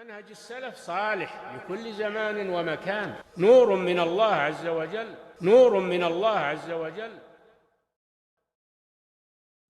منهج السلف صالح لكل زمان ومكان، نور من الله عز وجل، نور من الله عز وجل.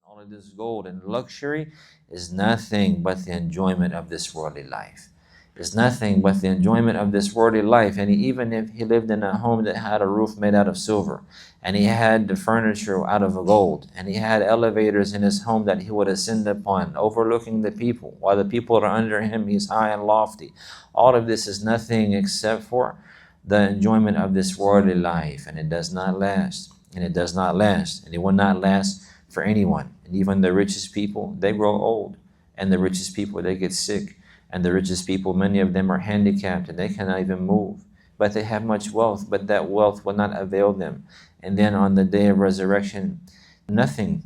All of this gold and luxury is nothing but the enjoyment of this worldly life. It's nothing but the enjoyment of this worldly life. And even if he lived in a home that had a roof made out of silver, and he had the furniture out of gold, and he had elevators in his home that he would ascend upon, overlooking the people, while the people are under him, he's high and lofty. All of this is nothing except for the enjoyment of this worldly life, and it does not last, and it does not last, and it will not last for anyone. And even the richest people, they grow old, and the richest people, they get sick, and the richest people, many of them are handicapped and they cannot even move, but they have much wealth, but that wealth will not avail them. And then on the day of resurrection, nothing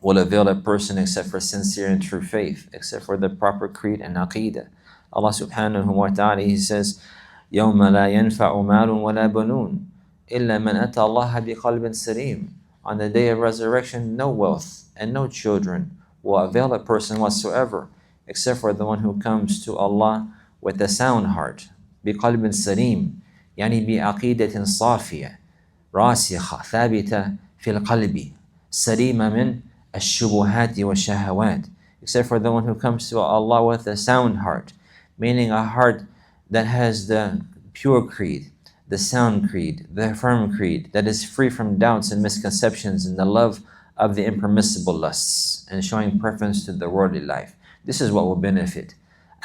will avail a person except for sincere and true faith, except for the proper creed and aqidah. Allah subhanahu wa ta'ala, He says, يَوْمَ لَا يَنْفَعُ مَالٌ وَلَا بَنُونَ إِلَّا مَنْ أَتَى اللَّهَ بِقَلْبٍ سَلِيمٍ. On the day of resurrection, no wealth and no children will avail a person whatsoever, except for the one who comes to Allah with a sound heart. بِقَلْبٍ سَلِيمٍ يعني بِعَقِيدَةٍ صَافِيَةٍ راسخة ثابتة في القلب سليمة من الشبهات والشهوات. Except for the one who comes to Allah with a sound heart, meaning a heart that has the pure creed, the sound creed, the firm creed, that is free from doubts and misconceptions and the love of the impermissible lusts and showing preference to the worldly life. This is what will benefit.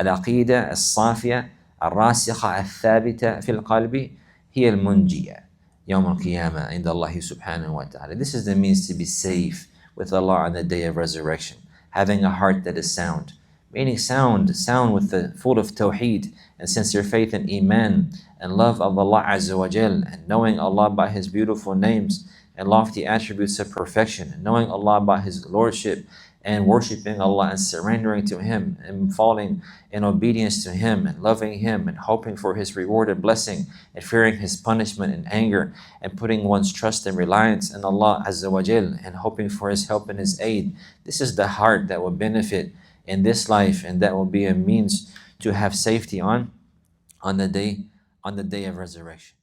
العقيدة الصافية الراسخة الثابتة في القلب هي المنجية يوم القيامة عند الله سبحانه وتعالى. This is the means to be safe with Allah on the day of resurrection. Having a heart that is sound, meaning sound with the full of tawheed and sincere faith and iman and love of Allah Azza wa Jal, and knowing Allah by His beautiful names and lofty attributes of perfection, and knowing Allah by His lordship and worshiping Allah and surrendering to Him and falling in obedience to Him and loving Him and hoping for His reward and blessing and fearing His punishment and anger and putting one's trust and reliance in Allah Azza wa Jal and hoping for His help and His aid. This is the heart that will benefit in this life, and that will be a means to have safety on the day of resurrection.